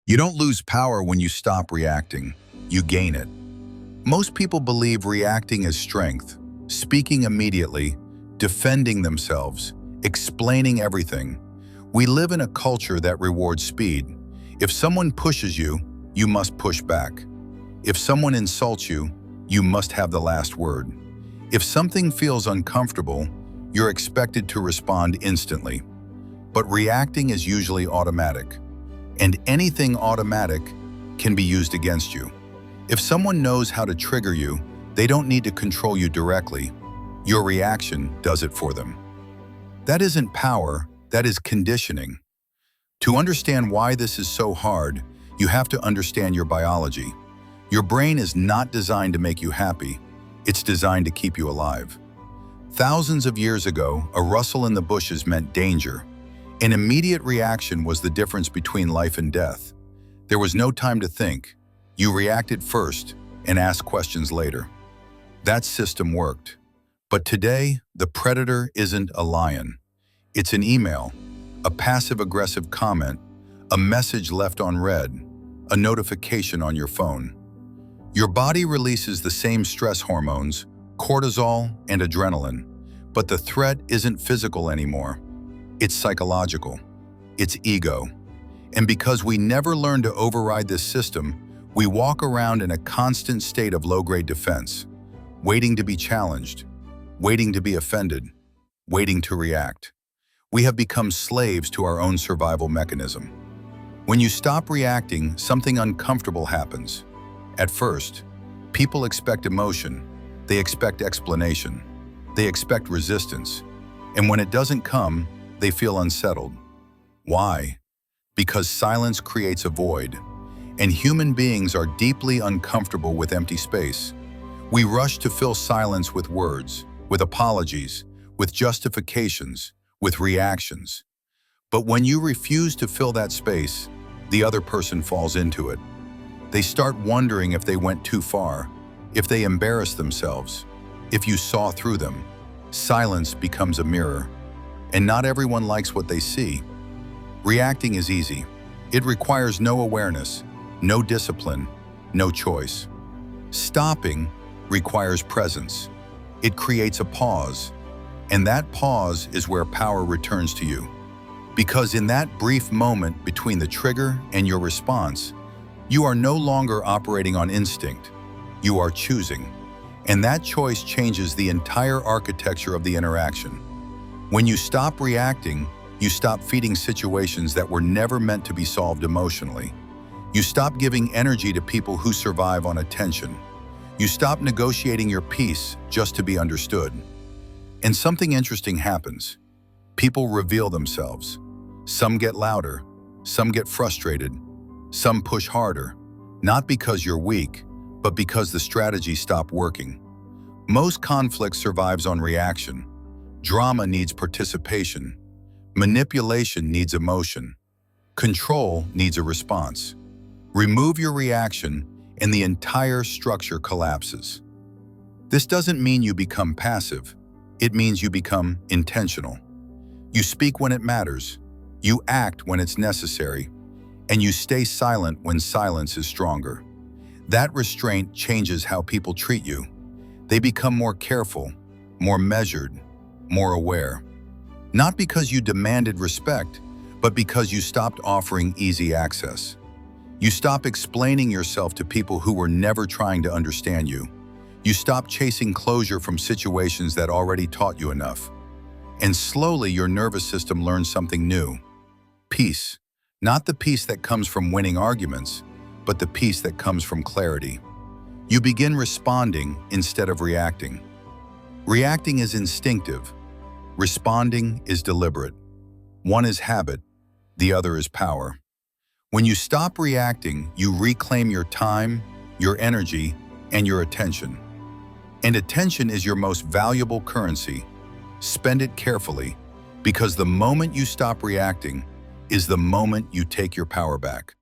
You don't lose power when you stop reacting, you gain it. Most people believe reacting is strength, speaking immediately, defending themselves, explaining everything. We live in a culture that rewards speed. If someone pushes you, you must push back. If someone insults you, you must have the last word. If something feels uncomfortable, you're expected to respond instantly. But reacting is usually automatic. And anything automatic can be used against you. If someone knows how to trigger you, they don't need to control you directly. Your reaction does it for them. That isn't power, that is conditioning. To understand why this is so hard, you have to understand your biology. Your brain is not designed to make you happy, it's designed to keep you alive. Thousands of years ago, a rustle in the bushes meant danger. An immediate reaction was the difference between life and death. There was no time to think. You reacted first and asked questions later. That system worked. But today, the predator isn't a lion. It's an email, a passive-aggressive comment, a message left unread, a notification on your phone. Your body releases the same stress hormones, cortisol and adrenaline, but the threat isn't physical anymore. It's psychological. It's ego. And because we never learn to override this system, we walk around in a constant state of low-grade defense, waiting to be challenged, waiting to be offended, waiting to react. We have become slaves to our own survival mechanism. When you stop reacting, something uncomfortable happens. At first, people expect emotion, they expect explanation, they expect resistance, and when it doesn't come, they feel unsettled. Why? Because silence creates a void, and human beings are deeply uncomfortable with empty space. We rush to fill silence with words, with apologies, with justifications, with reactions. But when you refuse to fill that space, the other person falls into it. They start wondering if they went too far, if they embarrassed themselves, if you saw through them. Silence becomes a mirror. And not everyone likes what they see. Reacting is easy. It requires no awareness, no discipline, no choice. Stopping requires presence. It creates a pause, and that pause is where power returns to you. Because in that brief moment between the trigger and your response, you are no longer operating on instinct. You are choosing. And that choice changes the entire architecture of the interaction. When you stop reacting, you stop feeding situations that were never meant to be solved emotionally. You stop giving energy to people who survive on attention. You stop negotiating your peace just to be understood. And something interesting happens. People reveal themselves. Some get louder, some get frustrated, some push harder, not because you're weak, but because the strategy stopped working. Most conflict survives on reaction. Drama needs participation. Manipulation needs emotion. Control needs a response. Remove your reaction, and the entire structure collapses. This doesn't mean you become passive. It means you become intentional. You speak when it matters. You act when it's necessary. And you stay silent when silence is stronger. That restraint changes how people treat you. They become more careful, more measured, more aware. Not because you demanded respect, but because you stopped offering easy access. You stopped explaining yourself to people who were never trying to understand you. You stopped chasing closure from situations that already taught you enough. And slowly your nervous system learned something new. Peace. Not the peace that comes from winning arguments, but the peace that comes from clarity. You begin responding instead of reacting. Reacting is instinctive. Responding is deliberate. One is habit, the other is power. When you stop reacting, you reclaim your time, your energy, and your attention. And attention is your most valuable currency. Spend it carefully, because the moment you stop reacting is the moment you take your power back.